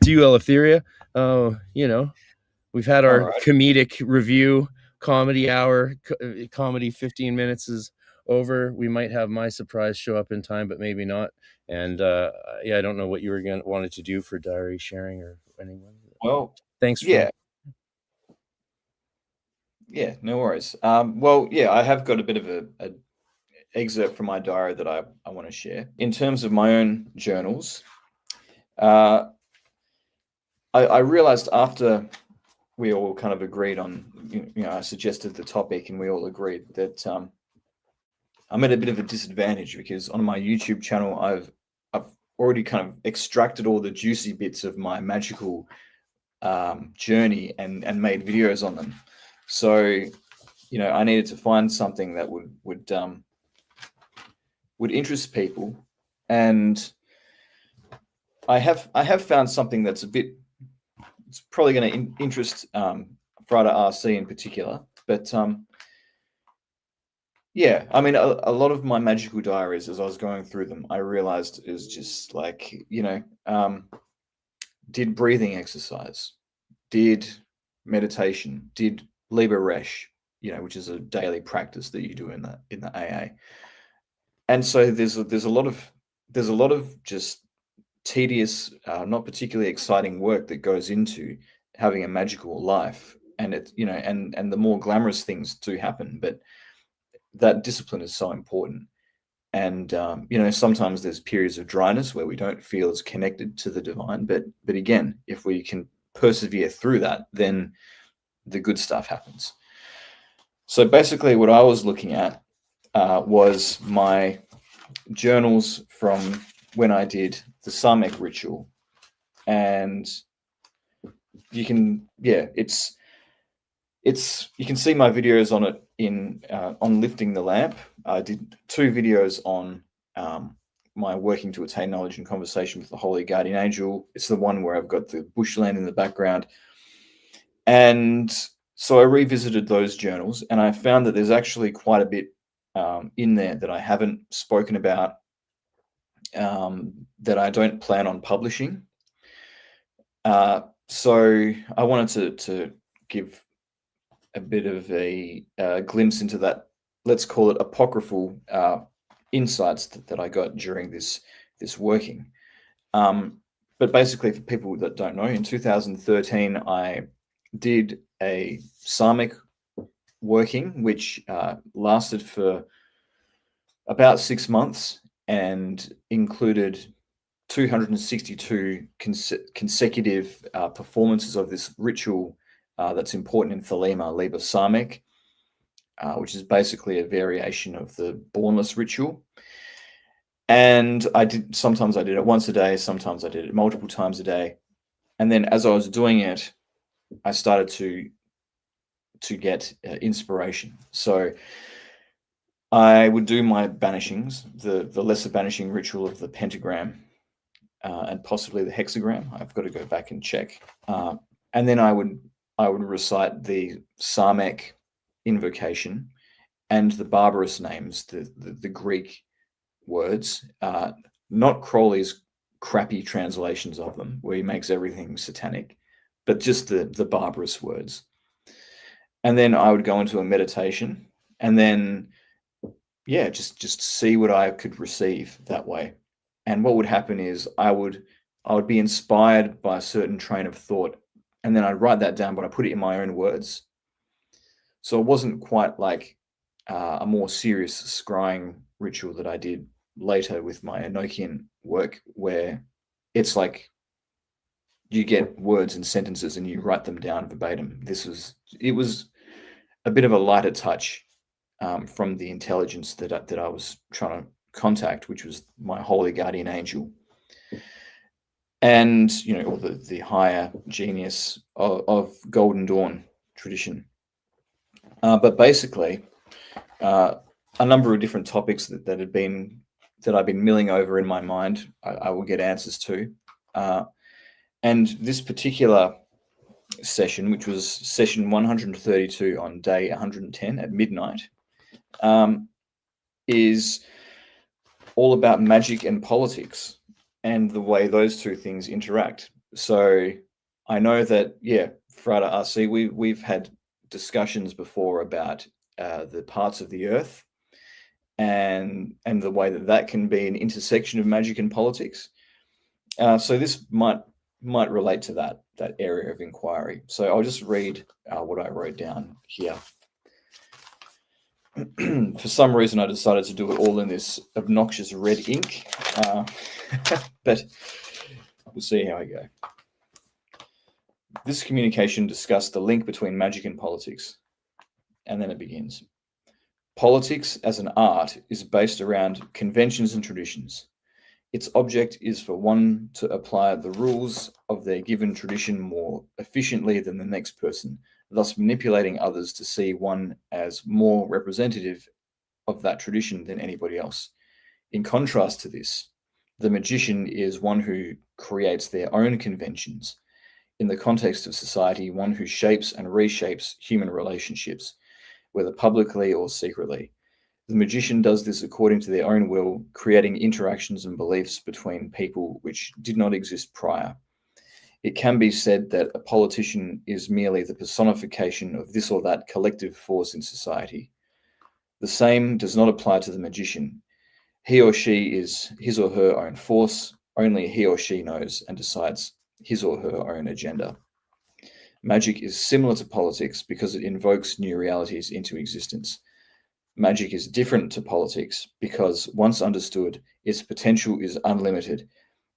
to you, Eleftheria. We've had All our right. comedic review, comedy hour, comedy 15 minutes is over. We might have my surprise show up in time, but maybe not. And I don't know what you were wanted to do for diary sharing or anyone. Well, Thanks for. yeah, yeah, no worries. Well, yeah, I have got a bit of a excerpt from my diary that I want to share. In terms of my own journals, uh, I realized after we all kind of agreed on, I suggested the topic and we all agreed that I'm at a bit of a disadvantage because on my YouTube channel, I've already kind of extracted all the juicy bits of my magical journey and made videos on them. So, I needed to find something that would interest people, and I have found something that's it's probably going to interest Friday RC in particular, but yeah, I mean, a lot of my magical diaries, as I was going through them, I realized is just like, did breathing exercise, did meditation, did Liber which is a daily practice that you do in the AA. And so there's a lot of just tedious, not particularly exciting work that goes into having a magical life, and and the more glamorous things do happen, but that discipline is so important. And sometimes there's periods of dryness where we don't feel as connected to the divine, but again, if we can persevere through that, then the good stuff happens. So basically what I was looking at was my journals from when I did the Samekh ritual, and you can you can see my videos on it on lifting the lamp. I did 2 videos on my working to attain knowledge and conversation with the holy guardian angel. It's the one where I've got the bushland in the background, and so I revisited those journals, and I found that there's actually quite a bit in there that I haven't spoken about, that I don't plan on publishing. So I wanted to give a bit of a glimpse into that, let's call it apocryphal insights that I got during this working. But basically, for people that don't know, in 2013, I did a Samekh working, which lasted for about 6 months and included 262 consecutive performances of this ritual that's important in Thelema, Liber Samekh, which is basically a variation of the Bornless ritual. And sometimes I did it once a day, sometimes I did it multiple times a day. And then as I was doing it, I started to get inspiration. So I would do my banishings, the lesser banishing ritual of the pentagram, and possibly the hexagram. I've got to go back and check. And then I would recite the Samekh invocation and the barbarous names, the Greek words, not Crowley's crappy translations of them, where he makes everything satanic, but just the barbarous words. And then I would go into a meditation, and then just see what I could receive that way. And what would happen is I would be inspired by a certain train of thought, and then I'd write that down, but I put it in my own words. So it wasn't quite like a more serious scrying ritual that I did later with my Enochian work, where it's like you get words and sentences and you write them down verbatim. It was a bit of a lighter touch from the intelligence that I was trying to contact, which was my holy guardian angel, and or the higher genius of Golden Dawn tradition. But basically, a number of different topics that I've been milling over in my mind, I will get answers to. And this particular session, which was session 132 on day 110 at midnight, is all about magic and politics and the way those two things interact. So I know that, yeah, Frada RC, we've had discussions before about the parts of the earth and the way that that can be an intersection of magic and politics. So this might relate to that area of inquiry. So I'll just read what I wrote down here. For some reason, I decided to do it all in this obnoxious red ink, but we'll see how I go. This communication discussed the link between magic and politics, and then it begins. Politics as an art is based around conventions and traditions. Its object is for one to apply the rules of their given tradition more efficiently than the next person, thus manipulating others to see one as more representative of that tradition than anybody else. In contrast to this, the magician is one who creates their own conventions. In the context of society, one who shapes and reshapes human relationships, whether publicly or secretly. The magician does this according to their own will, creating interactions and beliefs between people which did not exist prior. It can be said that a politician is merely the personification of this or that collective force in society. The same does not apply to the magician. He or she is his or her own force. Only he or she knows and decides his or her own agenda. Magic is similar to politics because it invokes new realities into existence. Magic is different to politics because, once understood, its potential is unlimited.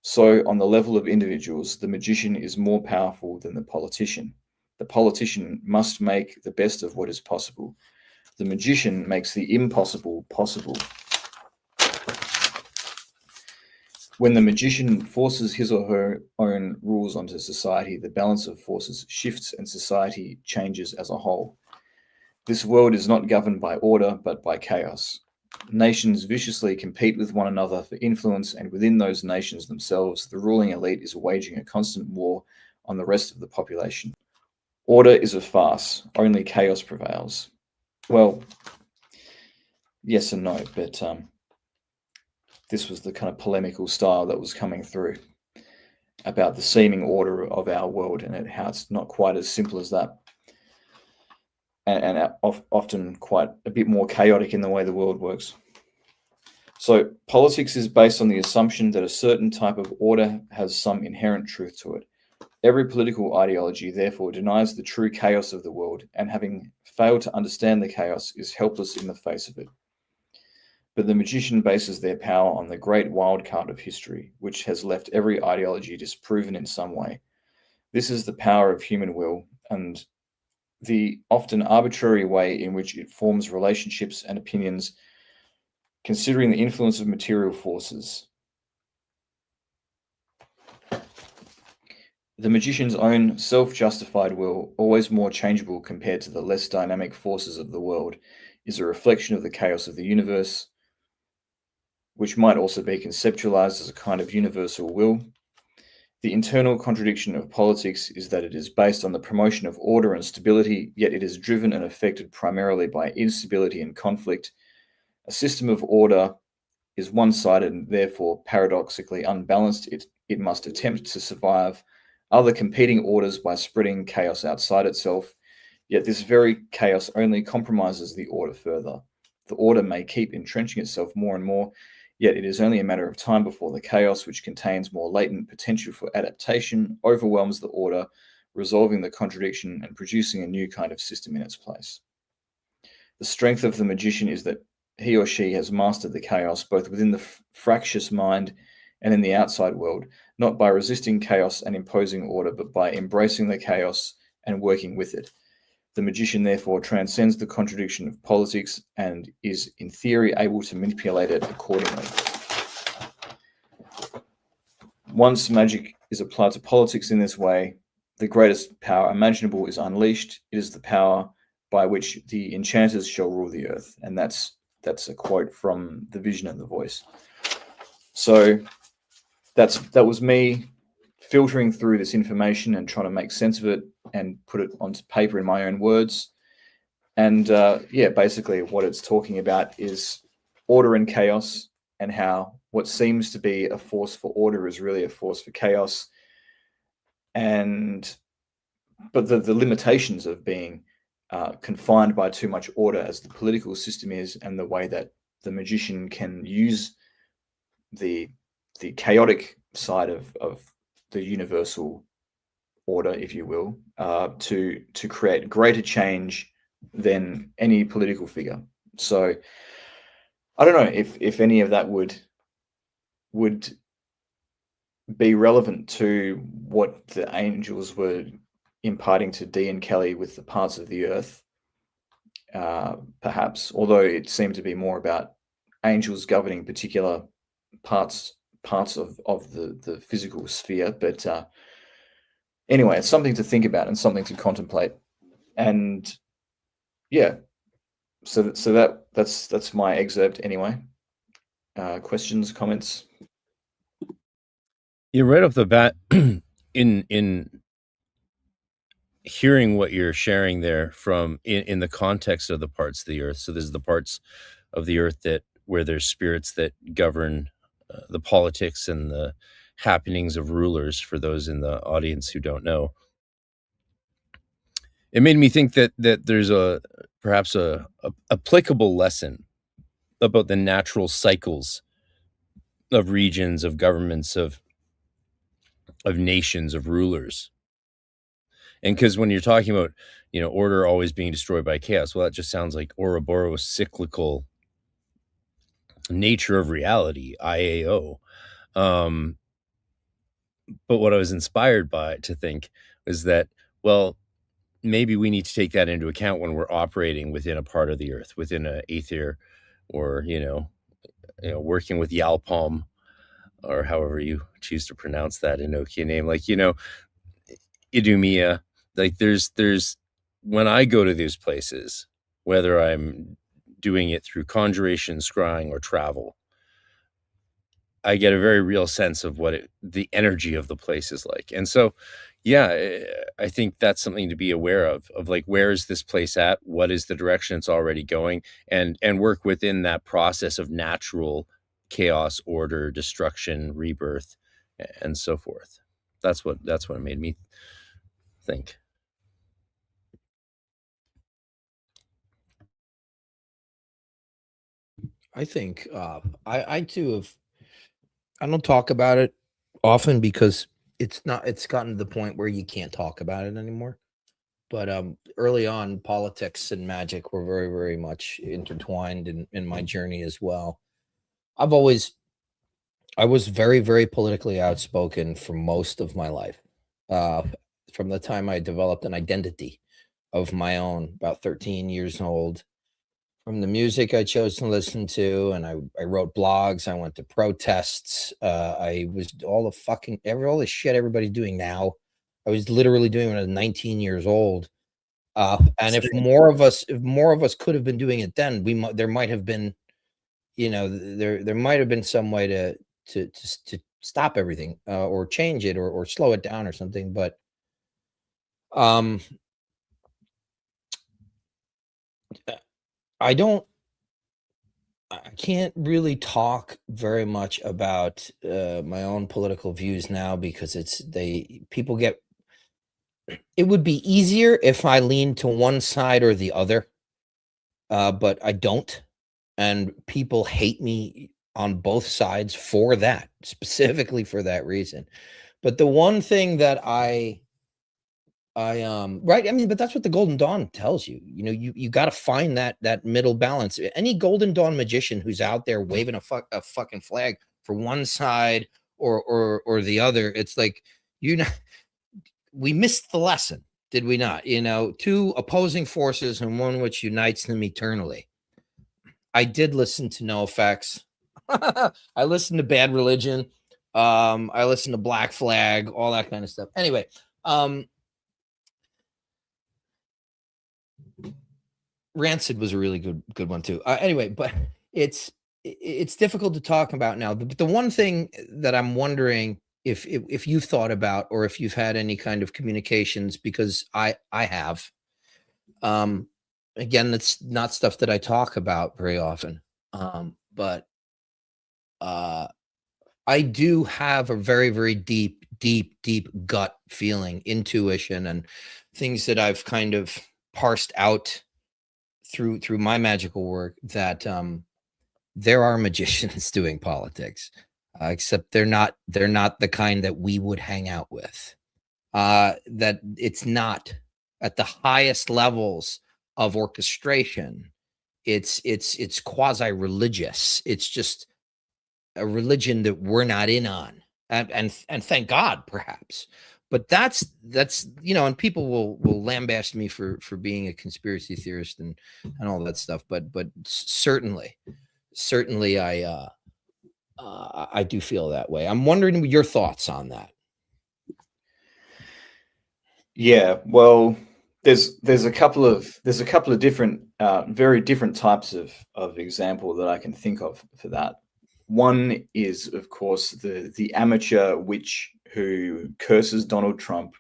So, on the level of individuals, the magician is more powerful than the politician. The politician must make the best of what is possible. The magician makes the impossible possible. When the magician forces his or her own rules onto society, the balance of forces shifts and society changes as a whole. This world is not governed by order, but by chaos. Nations viciously compete with one another for influence, and within those nations themselves, the ruling elite is waging a constant war on the rest of the population. Order is a farce. Only chaos prevails. Well, yes and no, but this was the kind of polemical style that was coming through about the seeming order of our world and how it's not quite as simple as that. And often quite a bit more chaotic in the way the world works. So politics is based on the assumption that a certain type of order has some inherent truth to it. Every political ideology, therefore, denies the true chaos of the world, and having failed to understand the chaos, is helpless in the face of it. But the magician bases their power on the great wild card of history, which has left every ideology disproven in some way. This is the power of human will, and the often arbitrary way in which it forms relationships and opinions, considering the influence of material forces. The magician's own self-justified will, always more changeable compared to the less dynamic forces of the world, is a reflection of the chaos of the universe, which might also be conceptualized as a kind of universal will. The internal contradiction of politics is that it is based on the promotion of order and stability, yet it is driven and affected primarily by instability and conflict. A system of order is one-sided and therefore paradoxically unbalanced. It must attempt to survive other competing orders by spreading chaos outside itself, yet this very chaos only compromises the order further. The order may keep entrenching itself more and more, yet it is only a matter of time before the chaos, which contains more latent potential for adaptation, overwhelms the order, resolving the contradiction and producing a new kind of system in its place. The strength of the magician is that he or she has mastered the chaos both within the fractious mind and in the outside world, not by resisting chaos and imposing order, but by embracing the chaos and working with it. The magician therefore transcends the contradiction of politics and is, in theory, able to manipulate it accordingly. Once magic is applied to politics in this way, the greatest power imaginable is unleashed. It is the power by which the enchanters shall rule the earth. And that's a quote from The Vision and the Voice. So that was me filtering through this information and trying to make sense of it and put it onto paper in my own words. And basically what it's talking about is order and chaos, and how what seems to be a force for order is really a force for chaos. but the limitations of being confined by too much order, as the political system is, and the way that the magician can use the chaotic side of the universal order, if you will, to create greater change than any political figure. So I don't know if any of that would be relevant to what the angels were imparting to Dee and Kelly with the parts of the earth, perhaps, although it seemed to be more about angels governing particular parts of the physical sphere. But anyway, it's something to think about and something to contemplate. And yeah, so that's my excerpt anyway. Questions, comments? Yeah, right off the bat, in hearing what you're sharing there from in the context of the parts of the earth. So this is the parts of the earth that where there's spirits that govern the politics and the happenings of rulers, for those in the audience who don't know. It made me think that there's perhaps a applicable lesson about the natural cycles of regions, of governments, of nations, of rulers. And because when you're talking about, order always being destroyed by chaos, well, that just sounds like Ouroboros cyclical nature of reality, IAO. But what I was inspired by to think is that, well, maybe we need to take that into account when we're operating within a part of the earth, within a aether, or, working with Yalpalm, or however you choose to pronounce that Enochian name. Like, Idumea, like there's when I go to these places, whether I'm doing it through conjuration, scrying, or travel, I get a very real sense of what the energy of the place is like. And so, yeah, I think that's something to be aware of like, where is this place at? What is the direction it's already going? And work within that process of natural chaos, order, destruction, rebirth, and so forth. That's what it made me think. I think I too have. I don't talk about it often because it's gotten to the point where you can't talk about it anymore. But early on, politics and magic were very, very much intertwined in my journey as well. I was very, very politically outspoken for most of my life. From the time I developed an identity of my own, about 13 years old, from the music I chose to listen to, and I wrote blogs. I went to protests. I was all the shit everybody's doing now. I was literally doing it when I was 19 years old. And if more of us could have been doing it then, there might have been, there might have been some way to stop everything, or change it, or slow it down or something. But I can't really talk very much about my own political views now because people get. It would be easier if I leaned to one side or the other, but I don't, and people hate me on both sides for that, specifically for that reason. But the one thing that right, I mean, but that's what the Golden Dawn tells you. You got to find that middle balance. Any Golden Dawn magician who's out there waving a fucking flag for one side or the other, it's like, we missed the lesson, did we not? Two opposing forces and one which unites them eternally. I did listen to NoFX. I listened to Bad Religion. I listened to Black Flag, all that kind of stuff. Anyway, Rancid was a really good one too. Anyway, but it's difficult to talk about now. But the one thing that I'm wondering if you've thought about, or if you've had any kind of communications, because I have. Again, that's not stuff that I talk about very often. But I do have a very, very deep deep, deep gut feeling, intuition, and things that I've kind of parsed out through my magical work, that there are magicians doing politics, except they're not the kind that we would hang out with. That it's not at the highest levels of orchestration. It's quasi religious. It's just a religion that we're not in on, and thank God, perhaps. But that's and people will lambaste me for being a conspiracy theorist and all that stuff. But certainly I do feel that way. I'm wondering your thoughts on that. Yeah, well, there's a couple of different very different types of example that I can think of for that. One is, of course, the amateur witch who curses Donald Trump,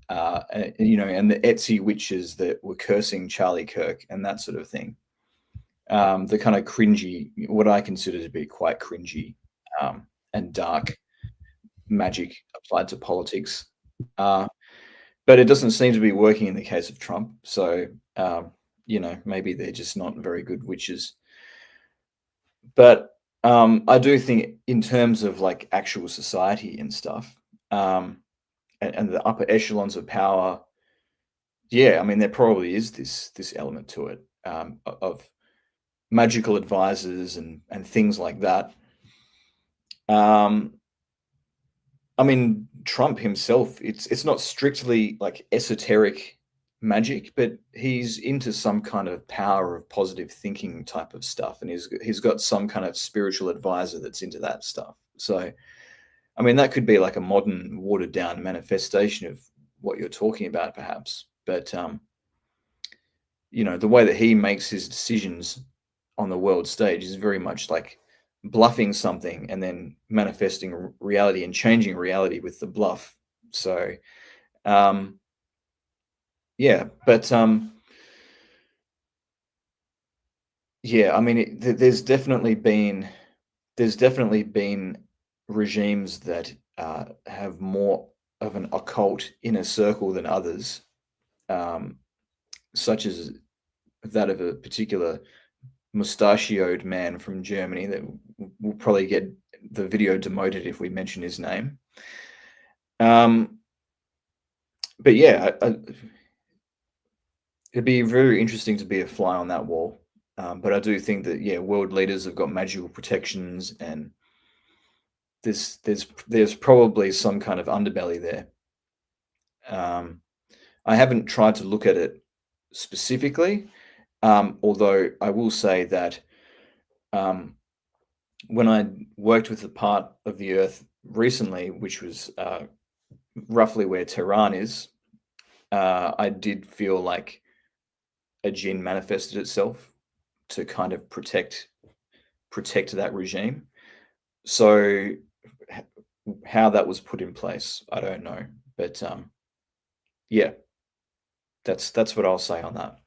and the Etsy witches that were cursing Charlie Kirk and that sort of thing. The kind of cringy, what I consider to be quite cringy and dark magic applied to politics. But it doesn't seem to be working in the case of Trump. So, maybe they're just not very good witches. But I do think in terms of like actual society and stuff, and the upper echelons of power, yeah, I mean, there probably is this element to it, of magical advisors and things like that. I mean, Trump himself, it's not strictly like esoteric magic, but he's into some kind of power of positive thinking type of stuff, and he's got some kind of spiritual advisor that's into that stuff. So, I mean, that could be like a modern, watered down manifestation of what you're talking about, perhaps. But the way that he makes his decisions on the world stage is very much like bluffing something and then manifesting reality and changing reality with the bluff. So, yeah, but yeah, I mean, there's definitely been regimes that have more of an occult inner circle than others, such as that of a particular mustachioed man from Germany that will probably get the video demoted if we mention his name. But yeah, it'd be very interesting to be a fly on that wall. But I do think that, yeah, world leaders have got magical protections, and there's probably some kind of underbelly there. I haven't tried to look at it specifically, although I will say that when I worked with the part of the Earth recently, which was roughly where Tehran is, I did feel like a jinn manifested itself to kind of protect that regime. So how that was put in place, I don't know, but yeah, that's what I'll say on that.